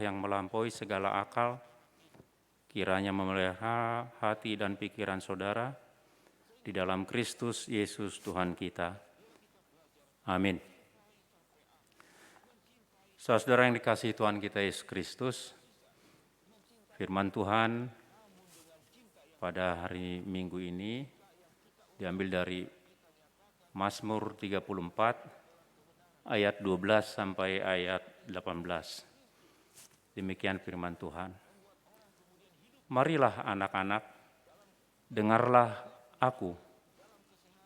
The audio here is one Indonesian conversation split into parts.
yang melampaui segala akal, kiranya memelihara hati dan pikiran saudara di dalam Kristus Yesus Tuhan kita. Amin. Saudara yang dikasihi Tuhan kita Yesus Kristus, firman Tuhan pada hari Minggu ini diambil dari Mazmur 34 ayat 12 sampai ayat 18. Demikian firman Tuhan. Marilah anak-anak, dengarlah aku.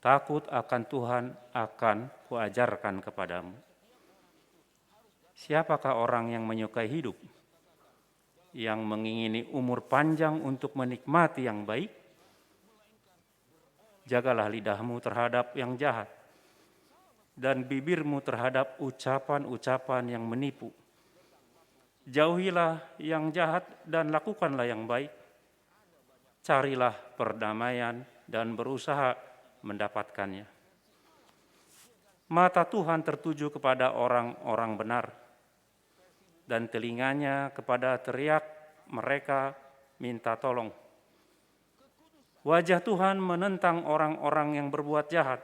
Takut akan Tuhan akan kuajarkan kepadamu. Siapakah orang yang menyukai hidup, yang mengingini umur panjang untuk menikmati yang baik? Jagalah lidahmu terhadap yang jahat, dan bibirmu terhadap ucapan-ucapan yang menipu. Jauhilah yang jahat dan lakukanlah yang baik. Carilah perdamaian dan berusaha mendapatkannya. Mata Tuhan tertuju kepada orang-orang benar, dan telinganya kepada teriak mereka minta tolong. Wajah Tuhan menentang orang-orang yang berbuat jahat,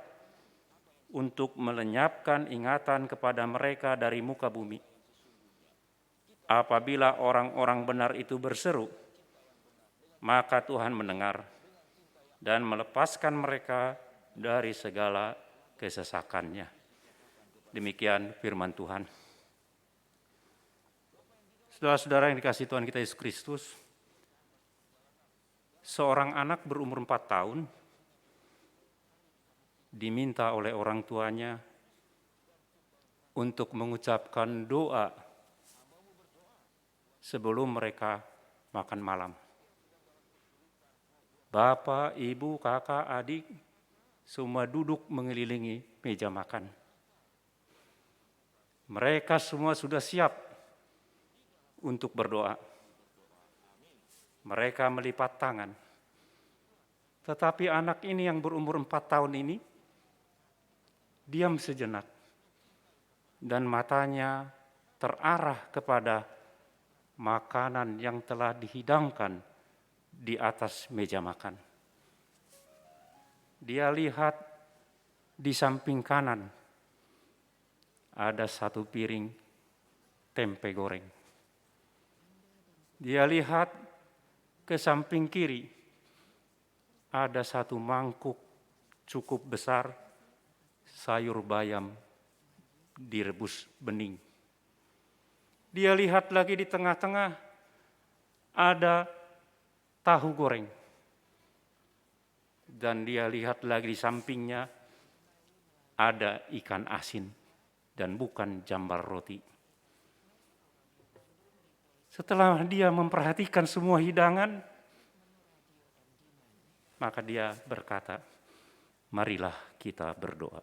untuk melenyapkan ingatan kepada mereka dari muka bumi. Apabila orang-orang benar itu berseru, maka Tuhan mendengar dan melepaskan mereka dari segala kesesakannya. Demikian firman Tuhan. Saudara-saudara yang dikasihi Tuhan kita Yesus Kristus, seorang anak berumur 4 tahun diminta oleh orang tuanya untuk mengucapkan doa sebelum mereka makan malam. Bapak, ibu, kakak, adik, semua duduk mengelilingi meja makan. Mereka semua sudah siap untuk berdoa. Mereka melipat tangan. Tetapi anak ini yang berumur 4 tahun ini, diam sejenak. Dan matanya terarah kepada makanan yang telah dihidangkan di atas meja makan. Dia lihat di samping kanan ada 1 piring tempe goreng. Dia lihat ke samping kiri ada 1 mangkuk cukup besar sayur bayam direbus bening. Dia lihat lagi di tengah-tengah ada tahu goreng. Dan dia lihat lagi di sampingnya ada ikan asin dan bukan jambar roti. Setelah dia memperhatikan semua hidangan, maka dia berkata, marilah kita berdoa.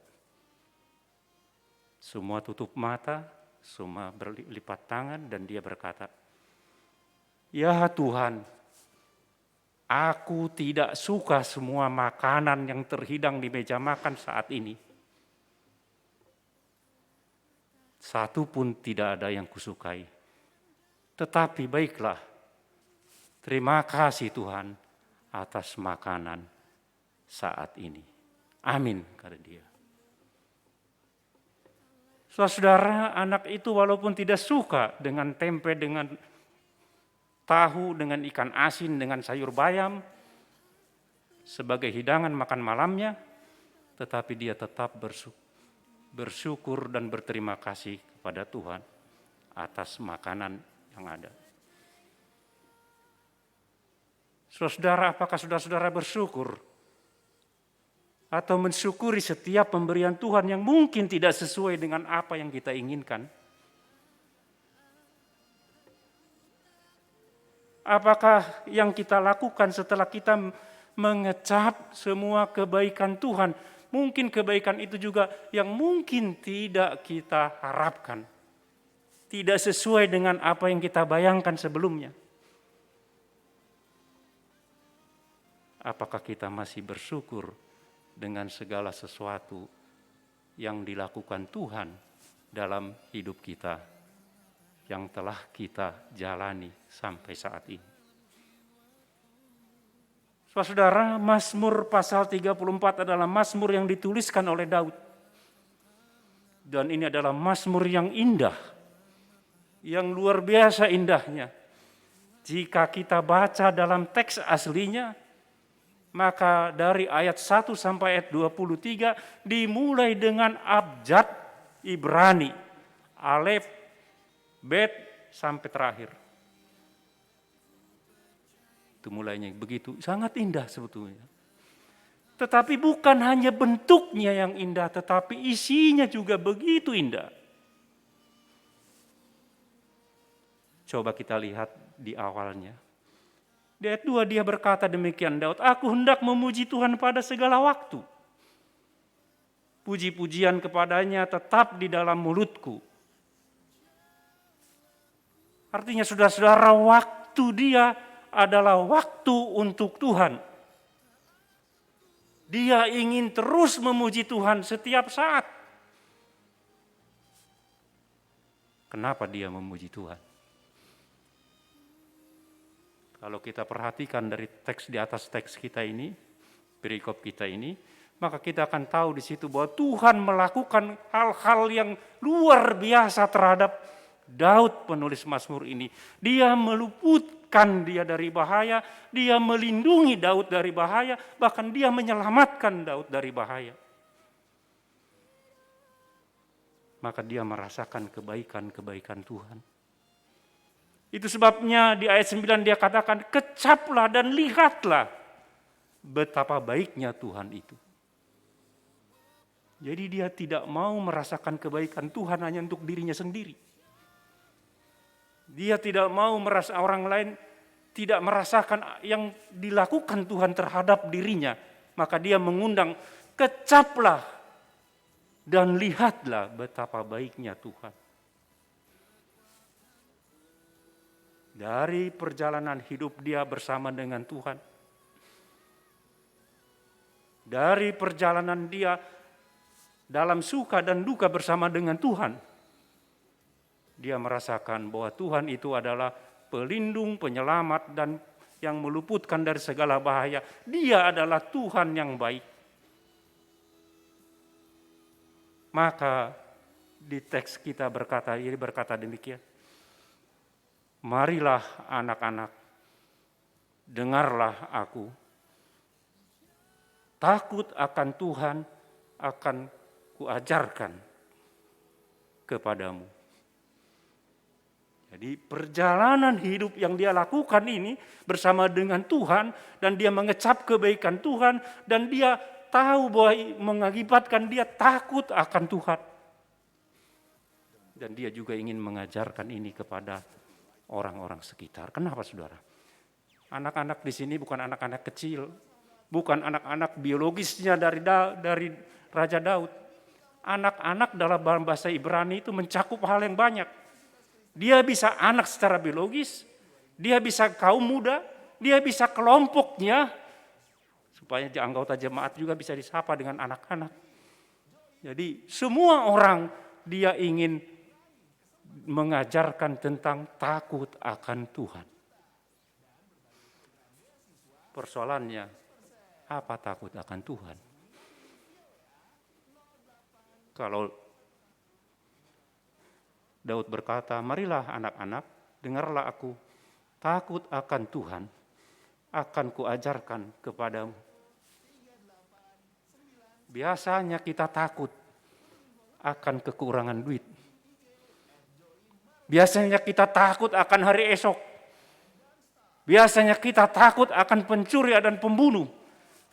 Semua tutup mata, semua berlipat tangan, dan dia berkata, ya Tuhan, aku tidak suka semua makanan yang terhidang di meja makan saat ini. Satu pun tidak ada yang kusukai. Tetapi baiklah, terima kasih Tuhan atas makanan saat ini. Amin, kata dia. Saudara, anak itu walaupun tidak suka dengan tempe, dengan tahu, dengan ikan asin, dengan sayur bayam sebagai hidangan makan malamnya, tetapi dia tetap bersyukur dan berterima kasih kepada Tuhan atas makanan yang ada. Saudara, apakah saudara-saudara bersyukur atau mensyukuri setiap pemberian Tuhan yang mungkin tidak sesuai dengan apa yang kita inginkan? Apakah yang kita lakukan setelah kita mengecap semua kebaikan Tuhan, mungkin kebaikan itu juga yang mungkin tidak kita harapkan, tidak sesuai dengan apa yang kita bayangkan sebelumnya? Apakah kita masih bersyukur dengan segala sesuatu yang dilakukan Tuhan dalam hidup kita? yang telah kita jalani sampai saat ini. Saudara, Mazmur pasal 34 adalah Mazmur yang dituliskan oleh Daud. Dan ini adalah Mazmur yang indah, yang luar biasa indahnya. Jika kita baca dalam teks aslinya, maka dari ayat 1 sampai ayat 23 dimulai dengan abjad Ibrani, Alef, Bet, sampai terakhir. Itu mulainya begitu, sangat indah sebetulnya. Tetapi bukan hanya bentuknya yang indah, tetapi isinya juga begitu indah. Coba kita lihat di awalnya. Di ayat 2 dia berkata demikian, Daud, aku hendak memuji Tuhan pada segala waktu. Puji-pujian kepadanya tetap di dalam mulutku. Artinya saudara-saudara, waktu dia adalah waktu untuk Tuhan. Dia ingin terus memuji Tuhan setiap saat. Kenapa dia memuji Tuhan? Kalau kita perhatikan dari teks di atas teks kita ini, perikop kita ini, maka kita akan tahu di situ bahwa Tuhan melakukan hal-hal yang luar biasa terhadap Daud penulis Mazmur ini. Dia meluputkan dia dari bahaya, dia melindungi Daud dari bahaya, bahkan dia menyelamatkan Daud dari bahaya. Maka dia merasakan kebaikan-kebaikan Tuhan. Itu sebabnya di ayat 9 dia katakan, kecaplah dan lihatlah betapa baiknya Tuhan itu. Jadi dia tidak mau merasakan kebaikan Tuhan hanya untuk dirinya sendiri. Dia tidak mau merasa orang lain tidak merasakan yang dilakukan Tuhan terhadap dirinya. Maka dia mengundang, kecaplah dan lihatlah betapa baiknya Tuhan. Dari perjalanan hidup dia bersama dengan Tuhan. Dari perjalanan dia dalam suka dan duka bersama dengan Tuhan. Dia merasakan bahwa Tuhan itu adalah pelindung, penyelamat, dan yang meluputkan dari segala bahaya. Dia adalah Tuhan yang baik. Maka di teks kita berkata demikian. Marilah anak-anak, dengarlah aku. Takut akan Tuhan akan kuajarkan kepadamu. Jadi perjalanan hidup yang dia lakukan ini bersama dengan Tuhan, dan dia mengecap kebaikan Tuhan, dan dia tahu bahwa mengakibatkan dia takut akan Tuhan. Dan dia juga ingin mengajarkan ini kepada orang-orang sekitar. Kenapa saudara? Anak-anak di sini bukan anak-anak kecil, bukan anak-anak biologisnya dari Raja Daud. Anak-anak dalam bahasa Ibrani itu mencakup hal yang banyak. Dia bisa anak secara biologis, dia bisa kaum muda, dia bisa kelompoknya, supaya anggota jemaat juga bisa disapa dengan anak-anak. Jadi semua orang dia ingin mengajarkan tentang takut akan Tuhan. Persoalannya, apa takut akan Tuhan? Kalau Daud berkata, marilah anak-anak, dengarlah aku, takut akan Tuhan, akan kuajarkan kepadamu. Biasanya kita takut akan kekurangan duit. Biasanya kita takut akan hari esok. Biasanya kita takut akan pencuri dan pembunuh.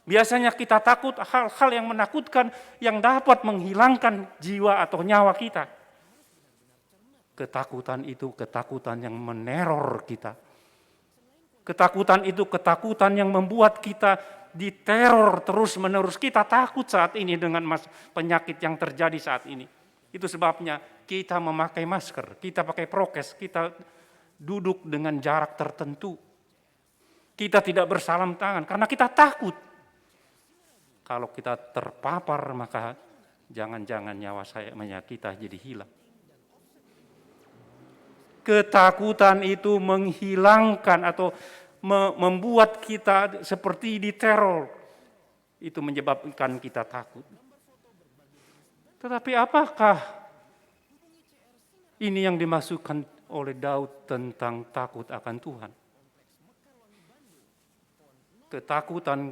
Biasanya kita takut hal-hal yang menakutkan yang dapat menghilangkan jiwa atau nyawa kita. Ketakutan itu ketakutan yang meneror kita. Ketakutan itu ketakutan yang membuat kita diteror terus-menerus. Kita takut saat ini dengan penyakit yang terjadi saat ini. Itu sebabnya kita memakai masker, kita pakai prokes, kita duduk dengan jarak tertentu. Kita tidak bersalam tangan karena kita takut. Kalau kita terpapar maka jangan-jangan nyawa kita jadi hilang. Ketakutan itu menghilangkan atau membuat kita seperti diteror. Itu menyebabkan kita takut. Tetapi apakah ini yang dimaksudkan oleh Daud tentang takut akan Tuhan?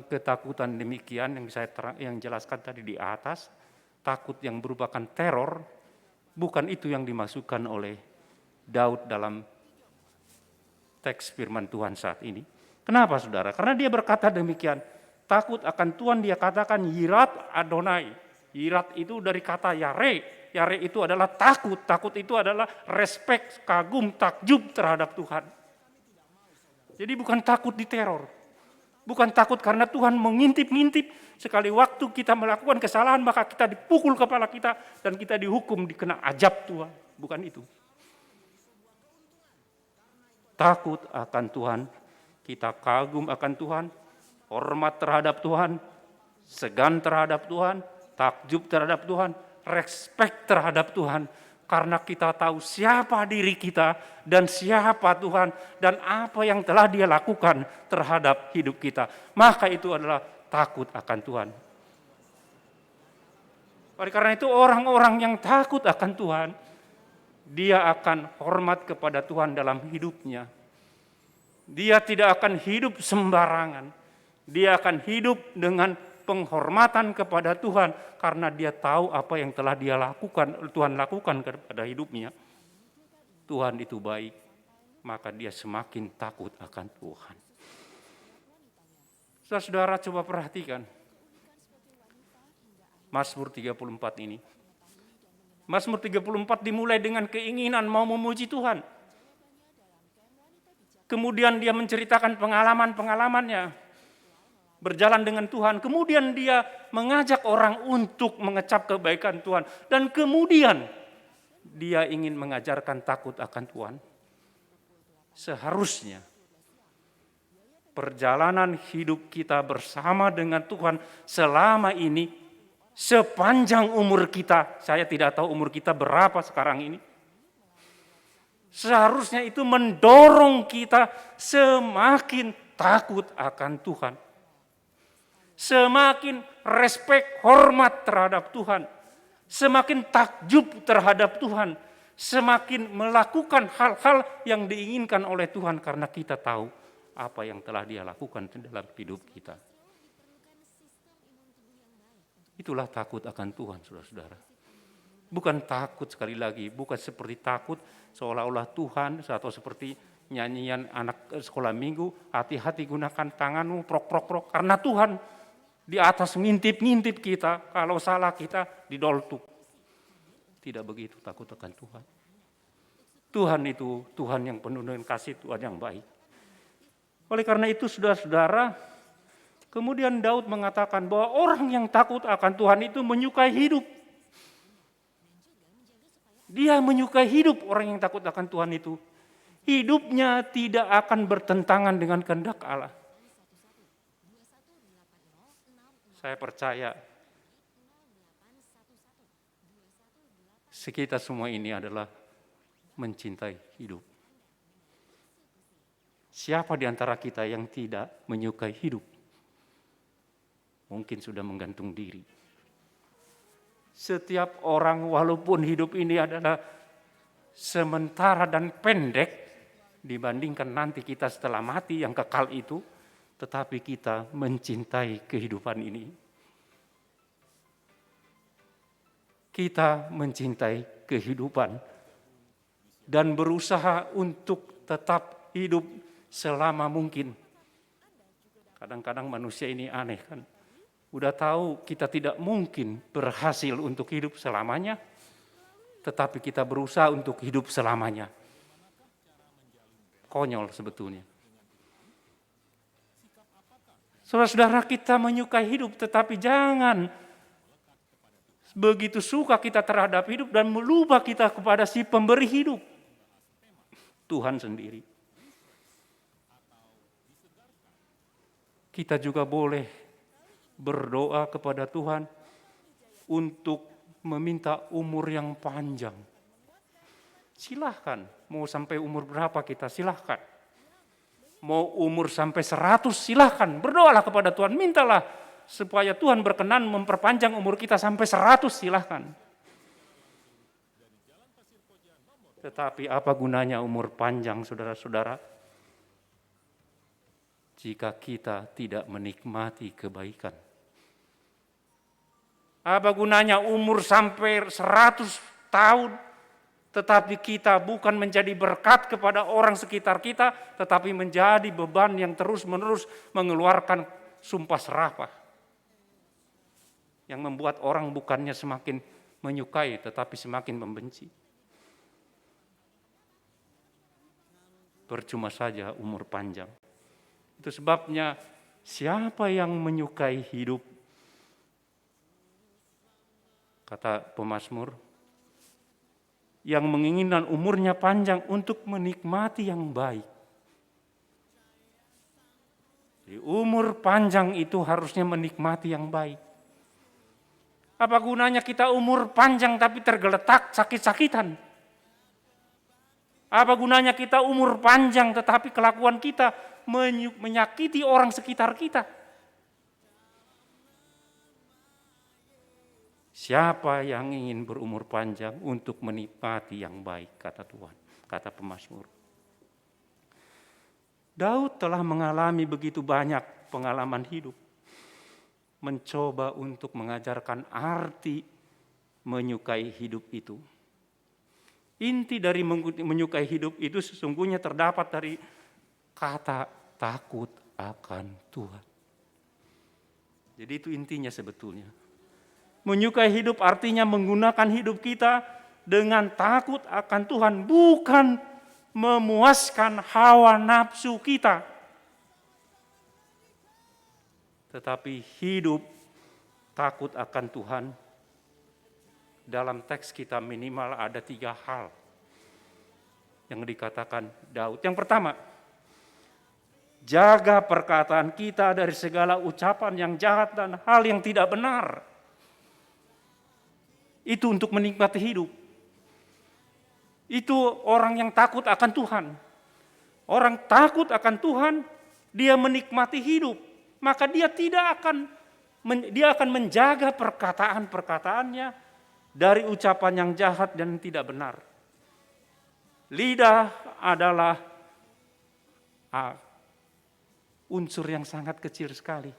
Ketakutan demikian yang jelaskan tadi di atas, takut yang merupakan teror, bukan itu yang dimaksudkan oleh Daud dalam teks firman Tuhan saat ini. Kenapa saudara? Karena dia berkata demikian, takut akan Tuhan dia katakan yirat Adonai. Yirat itu dari kata yare. Yare itu adalah takut. Takut itu adalah respek, kagum, takjub terhadap Tuhan. Jadi bukan takut diteror. Bukan takut karena Tuhan mengintip-ngintip. Sekali waktu kita melakukan kesalahan maka kita dipukul kepala kita dan kita dihukum dikena azab Tuhan. Bukan itu. Takut akan Tuhan, kita kagum akan Tuhan, hormat terhadap Tuhan, segan terhadap Tuhan, takjub terhadap Tuhan, respek terhadap Tuhan. Karena kita tahu siapa diri kita dan siapa Tuhan dan apa yang telah Dia lakukan terhadap hidup kita. Maka itu adalah takut akan Tuhan. Oleh karena itu orang-orang yang takut akan Tuhan, dia akan hormat kepada Tuhan dalam hidupnya. Dia tidak akan hidup sembarangan. Dia akan hidup dengan penghormatan kepada Tuhan karena dia tahu apa yang telah Tuhan lakukan kepada hidupnya. Tuhan itu baik, maka dia semakin takut akan Tuhan. Saudara coba perhatikan Mazmur 34 ini. Mazmur 34 dimulai dengan keinginan mau memuji Tuhan. Kemudian dia menceritakan pengalaman-pengalamannya berjalan dengan Tuhan. Kemudian dia mengajak orang untuk mengecap kebaikan Tuhan. Dan kemudian dia ingin mengajarkan takut akan Tuhan. Seharusnya perjalanan hidup kita bersama dengan Tuhan selama ini, sepanjang umur kita, saya tidak tahu umur kita berapa sekarang ini, seharusnya itu mendorong kita semakin takut akan Tuhan. Semakin respek, hormat terhadap Tuhan. Semakin takjub terhadap Tuhan. Semakin melakukan hal-hal yang diinginkan oleh Tuhan karena kita tahu apa yang telah Dia lakukan dalam hidup kita. Itulah takut akan Tuhan, saudara-saudara. Bukan takut sekali lagi, bukan seperti takut seolah-olah Tuhan atau seperti nyanyian anak sekolah minggu, hati-hati gunakan tanganmu, prok-prok-prok, karena Tuhan di atas ngintip-ngintip kita, kalau salah kita didoltuk. Tidak begitu takut akan Tuhan. Tuhan itu Tuhan yang penuh dengan kasih, Tuhan yang baik. Oleh karena itu saudara-saudara, kemudian Daud mengatakan bahwa orang yang takut akan Tuhan itu menyukai hidup. Dia menyukai hidup, orang yang takut akan Tuhan itu. Hidupnya tidak akan bertentangan dengan kehendak Allah. Saya percaya kita semua ini adalah mencintai hidup. Siapa di antara kita yang tidak menyukai hidup? Mungkin sudah menggantung diri. Setiap orang walaupun hidup ini adalah sementara dan pendek dibandingkan nanti kita setelah mati yang kekal itu, tetapi kita mencintai kehidupan ini. Kita mencintai kehidupan dan berusaha untuk tetap hidup selama mungkin. Kadang-kadang manusia ini aneh kan. Udah tahu kita tidak mungkin berhasil untuk hidup selamanya, tetapi kita berusaha untuk hidup selamanya. Konyol sebetulnya. Saudara-saudara, kita menyukai hidup, tetapi jangan begitu suka kita terhadap hidup dan melupa kita kepada si pemberi hidup. Tuhan sendiri. Kita juga boleh berdoa kepada Tuhan untuk meminta umur yang panjang. silahkan. Mau sampai umur berapa kita, silahkan. Mau umur sampai 100, silahkan. Berdoalah kepada Tuhan, mintalah supaya Tuhan berkenan memperpanjang umur kita sampai 100, silahkan. Tetapi apa gunanya umur panjang, saudara-saudara, jika kita tidak menikmati kebaikan? Apa gunanya umur sampai 100 tahun, tetapi kita bukan menjadi berkat kepada orang sekitar kita, tetapi menjadi beban yang terus-menerus mengeluarkan sumpah serapah. Yang membuat orang bukannya semakin menyukai, tetapi semakin membenci. Percuma saja umur panjang. Itu sebabnya siapa yang menyukai hidup, kata pemazmur, yang menginginkan umurnya panjang untuk menikmati yang baik. Jadi umur panjang itu harusnya menikmati yang baik. Apa gunanya kita umur panjang tapi tergeletak sakit-sakitan? Apa gunanya kita umur panjang tetapi kelakuan kita menyakiti orang sekitar kita? Siapa yang ingin berumur panjang untuk menikmati yang baik, kata Tuhan, kata pemazmur. Daud telah mengalami begitu banyak pengalaman hidup, mencoba untuk mengajarkan arti menyukai hidup itu. Inti dari menyukai hidup itu sesungguhnya terdapat dari kata takut akan Tuhan. Jadi itu intinya sebetulnya. Menyukai hidup artinya menggunakan hidup kita dengan takut akan Tuhan, bukan memuaskan hawa nafsu kita. Tetapi hidup takut akan Tuhan, dalam teks kita minimal ada 3 hal yang dikatakan Daud. Yang pertama, jaga perkataan kita dari segala ucapan yang jahat dan hal yang tidak benar. Itu untuk menikmati hidup. Itu orang yang takut akan Tuhan. Orang takut akan Tuhan, dia menikmati hidup. Maka dia akan menjaga perkataan-perkataannya dari ucapan yang jahat dan tidak benar. Lidah adalah unsur yang sangat kecil sekali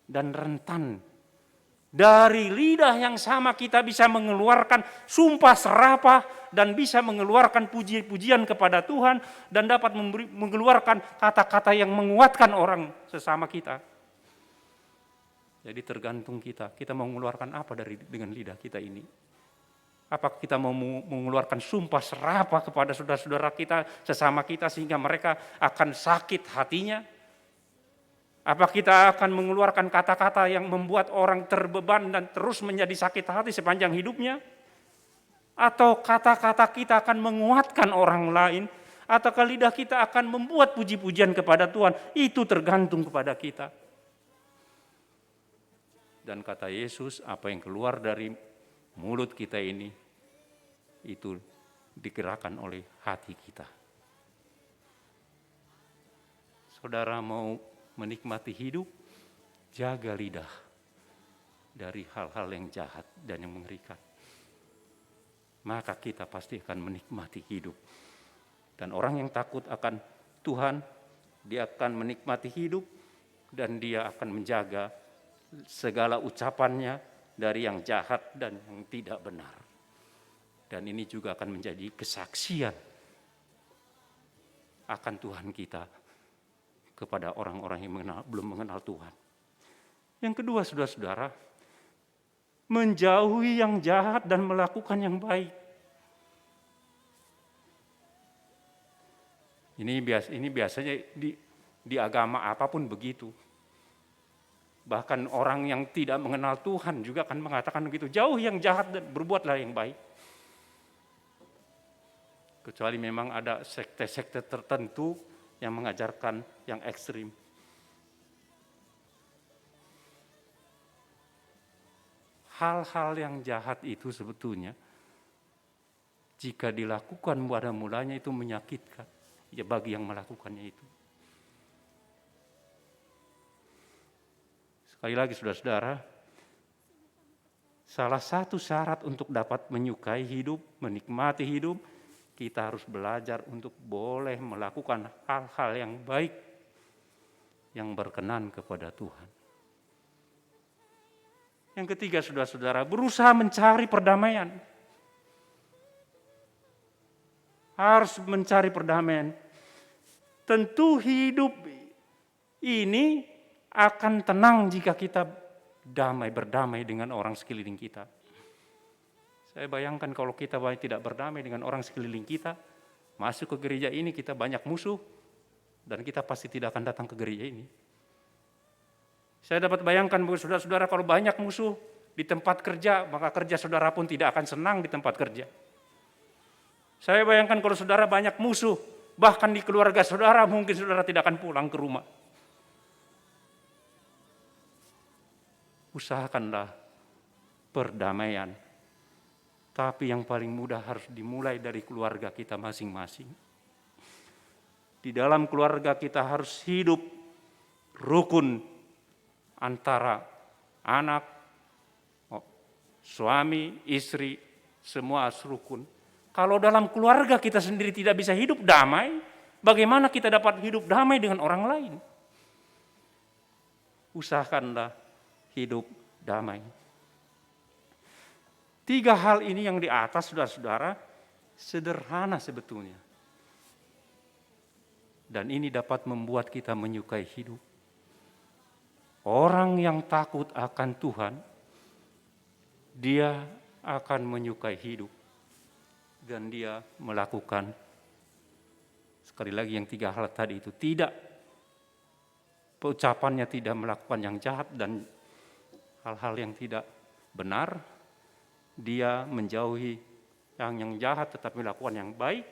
dan rentan. Dari lidah yang sama kita bisa mengeluarkan sumpah serapah dan bisa mengeluarkan puji-pujian kepada Tuhan dan dapat mengeluarkan kata-kata yang menguatkan orang sesama kita. Jadi tergantung kita mau mengeluarkan apa dengan lidah kita ini. Apakah kita mau mengeluarkan sumpah serapah kepada saudara-saudara kita, sesama kita sehingga mereka akan sakit hatinya? Apa kita akan mengeluarkan kata-kata yang membuat orang terbeban dan terus menjadi sakit hati sepanjang hidupnya? Atau kata-kata kita akan menguatkan orang lain? Atau lidah kita akan membuat puji-pujian kepada Tuhan? Itu tergantung kepada kita. Dan kata Yesus, apa yang keluar dari mulut kita ini, itu digerakkan oleh hati kita. Saudara mau menikmati hidup, jaga lidah dari hal-hal yang jahat dan yang mengerikan. Maka kita pasti akan menikmati hidup. Dan orang yang takut akan Tuhan, dia akan menikmati hidup dan dia akan menjaga segala ucapannya dari yang jahat dan yang tidak benar. Dan ini juga akan menjadi kesaksian akan Tuhan kita kepada orang-orang yang belum mengenal Tuhan. Yang kedua, saudara-saudara, menjauhi yang jahat dan melakukan yang baik. Ini biasanya di agama apapun begitu. Bahkan orang yang tidak mengenal Tuhan juga akan mengatakan begitu. Jauh yang jahat dan berbuatlah yang baik. Kecuali memang ada sekte-sekte tertentu yang mengajarkan yang ekstrim. Hal-hal yang jahat itu sebetulnya jika dilakukan pada mulanya itu menyakitkan ya bagi yang melakukannya itu. Sekali lagi saudara-saudara, salah satu syarat untuk dapat menyukai hidup, menikmati hidup, kita harus belajar untuk boleh melakukan hal-hal yang baik, yang berkenan kepada Tuhan. Yang ketiga, saudara-saudara, berusaha mencari perdamaian. Harus mencari perdamaian. Tentu hidup ini akan tenang jika kita berdamai dengan orang sekeliling kita. Saya bayangkan kalau kita tidak berdamai dengan orang sekeliling kita, masuk ke gereja ini kita banyak musuh, dan kita pasti tidak akan datang ke gereja ini. Saya dapat bayangkan saudara-saudara kalau banyak musuh di tempat kerja, maka kerja saudara pun tidak akan senang di tempat kerja. Saya bayangkan kalau saudara banyak musuh, bahkan di keluarga saudara mungkin saudara tidak akan pulang ke rumah. Usahakanlah perdamaian. Tapi yang paling mudah harus dimulai dari keluarga kita masing-masing. Di dalam keluarga kita harus hidup rukun antara anak, suami, istri, semua harus rukun. Kalau dalam keluarga kita sendiri tidak bisa hidup damai, bagaimana kita dapat hidup damai dengan orang lain? Usahakanlah hidup damai. 3 hal ini yang di atas, saudara-saudara, sederhana sebetulnya. Dan ini dapat membuat kita menyukai hidup. Orang yang takut akan Tuhan, dia akan menyukai hidup. Dan dia melakukan, sekali lagi yang 3 hal tadi itu, tidak, ucapannya tidak melakukan yang jahat dan hal-hal yang tidak benar, dia menjauhi yang jahat tetapi melakukan yang baik,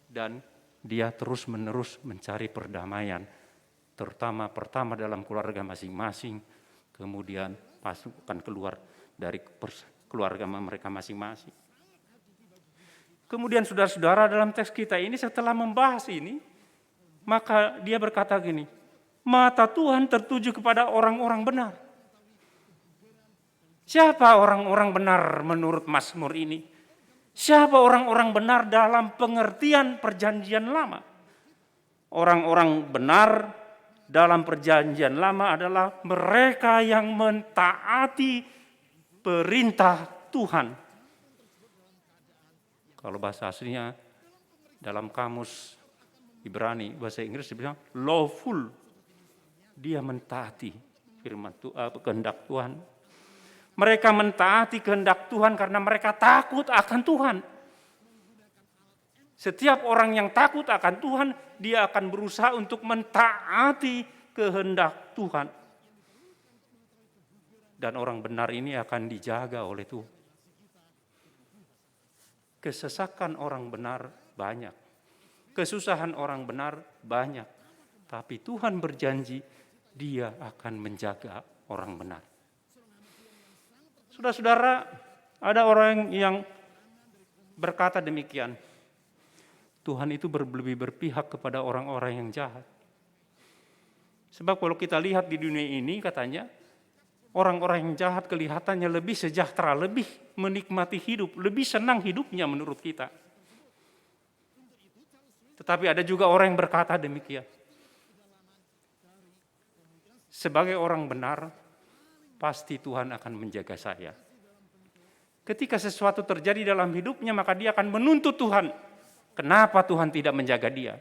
dan dia terus-menerus mencari perdamaian, terutama pertama dalam keluarga masing-masing, kemudian masukkan keluar dari keluarga mereka masing-masing. Kemudian saudara-saudara dalam teks kita ini setelah membahas ini, maka dia berkata gini, mata Tuhan tertuju kepada orang-orang benar. Siapa orang-orang benar menurut Mazmur ini? Siapa orang-orang benar dalam pengertian perjanjian lama? Orang-orang benar dalam perjanjian lama adalah mereka yang mentaati perintah Tuhan. Kalau bahasa aslinya dalam kamus Ibrani, bahasa Inggris dibilang lawful. Dia mentaati firman Tuhan, kehendak Tuhan. Mereka mentaati kehendak Tuhan karena mereka takut akan Tuhan. Setiap orang yang takut akan Tuhan, dia akan berusaha untuk mentaati kehendak Tuhan. Dan orang benar ini akan dijaga oleh Tuhan. Kesesakan orang benar banyak. Kesusahan orang benar banyak. Tapi Tuhan berjanji, dia akan menjaga orang benar. Saudara-saudara, ada orang yang berkata demikian, Tuhan itu lebih berpihak kepada orang-orang yang jahat. Sebab kalau kita lihat di dunia ini katanya, orang-orang yang jahat kelihatannya lebih sejahtera, lebih menikmati hidup, lebih senang hidupnya menurut kita. Tetapi ada juga orang yang berkata demikian. Sebagai orang benar, pasti Tuhan akan menjaga saya. Ketika sesuatu terjadi dalam hidupnya, maka dia akan menuntut Tuhan. Kenapa Tuhan tidak menjaga dia?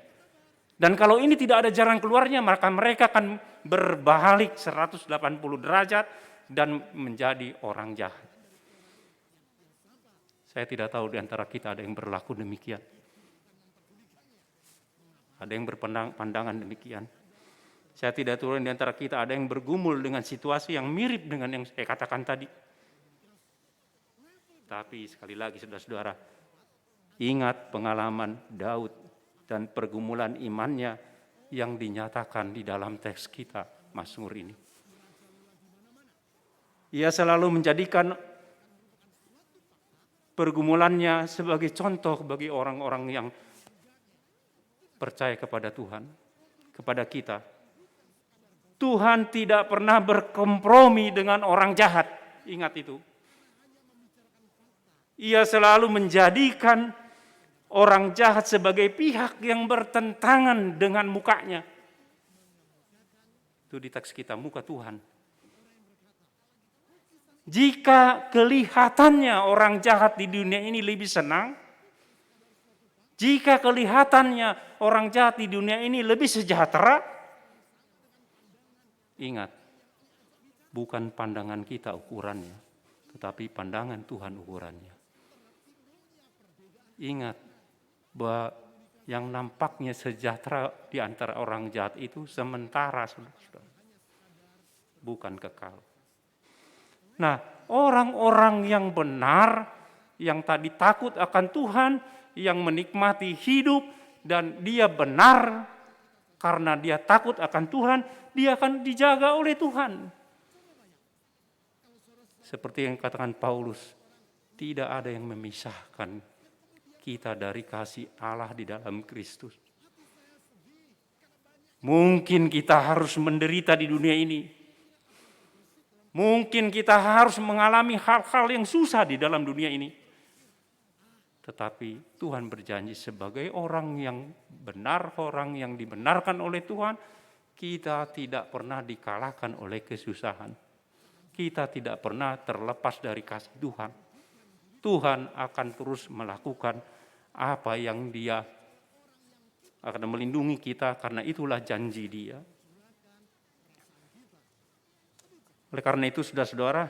Dan kalau ini tidak ada jalan keluarnya, maka mereka akan berbalik 180 derajat dan menjadi orang jahat. Saya tidak tahu di antara kita ada yang berlaku demikian. Ada yang berpandangan demikian. Saya tidak tahu di antara kita ada yang bergumul dengan situasi yang mirip dengan yang saya katakan tadi. Tapi sekali lagi saudara-saudara, ingat pengalaman Daud dan pergumulan imannya yang dinyatakan di dalam teks kita, Mazmur ini. Ia selalu menjadikan pergumulannya sebagai contoh bagi orang-orang yang percaya kepada Tuhan, kepada kita. Tuhan tidak pernah berkompromi dengan orang jahat, ingat itu. Ia selalu menjadikan orang jahat sebagai pihak yang bertentangan dengan mukanya. Itu di teks kita, muka Tuhan. Jika kelihatannya orang jahat di dunia ini lebih senang, jika kelihatannya orang jahat di dunia ini lebih sejahtera, ingat, bukan pandangan kita ukurannya, tetapi pandangan Tuhan ukurannya. Ingat bahwa yang nampaknya sejahtera di antara orang jahat itu sementara, saudara-saudara, bukan kekal. Nah, orang-orang yang benar, yang tadi takut akan Tuhan, yang menikmati hidup, dan dia benar karena dia takut akan Tuhan, dia akan dijaga oleh Tuhan. Seperti yang katakan Paulus, tidak ada yang memisahkan kita dari kasih Allah di dalam Kristus. Mungkin kita harus menderita di dunia ini. Mungkin kita harus mengalami hal-hal yang susah di dalam dunia ini. Tetapi Tuhan berjanji sebagai orang yang benar, orang yang dibenarkan oleh Tuhan, kita tidak pernah dikalahkan oleh kesusahan. Kita tidak pernah terlepas dari kasih Tuhan. Tuhan akan terus melakukan apa yang Dia akan melindungi kita, karena itulah janji Dia. Oleh karena itu, saudara-saudara,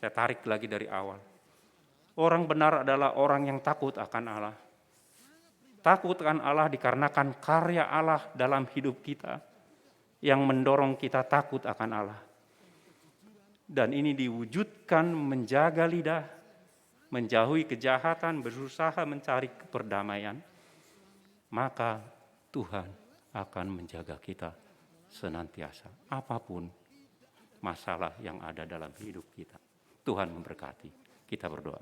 saya tarik lagi dari awal. Orang benar adalah orang yang takut akan Allah. Takut akan Allah dikarenakan karya Allah dalam hidup kita yang mendorong kita takut akan Allah. Dan ini diwujudkan menjaga lidah, menjauhi kejahatan, berusaha mencari perdamaian. Maka Tuhan akan menjaga kita senantiasa, apapun masalah yang ada dalam hidup kita. Tuhan memberkati. Kita berdoa.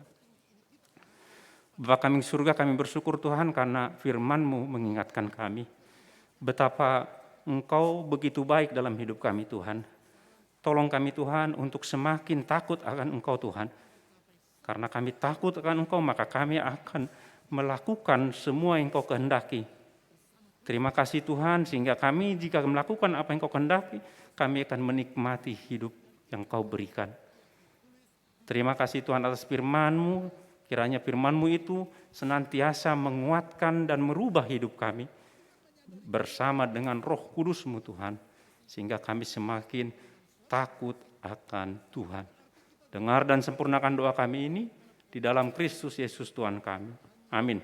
Bapa kami di surga, kami bersyukur Tuhan karena firman-Mu mengingatkan kami betapa Engkau begitu baik dalam hidup kami Tuhan. Tolong kami Tuhan untuk semakin takut akan Engkau Tuhan. Karena kami takut akan Engkau, maka kami akan melakukan semua yang Engkau kehendaki. Terima kasih Tuhan, sehingga kami jika melakukan apa yang Kau kehendaki, kami akan menikmati hidup yang Kau berikan. Terima kasih Tuhan atas firman-Mu, kiranya firman-Mu itu senantiasa menguatkan dan merubah hidup kami bersama dengan Roh Kudus-Mu Tuhan, sehingga kami semakin takut akan Tuhan. Dengar dan sempurnakan doa kami ini di dalam Kristus Yesus Tuhan kami. Amin.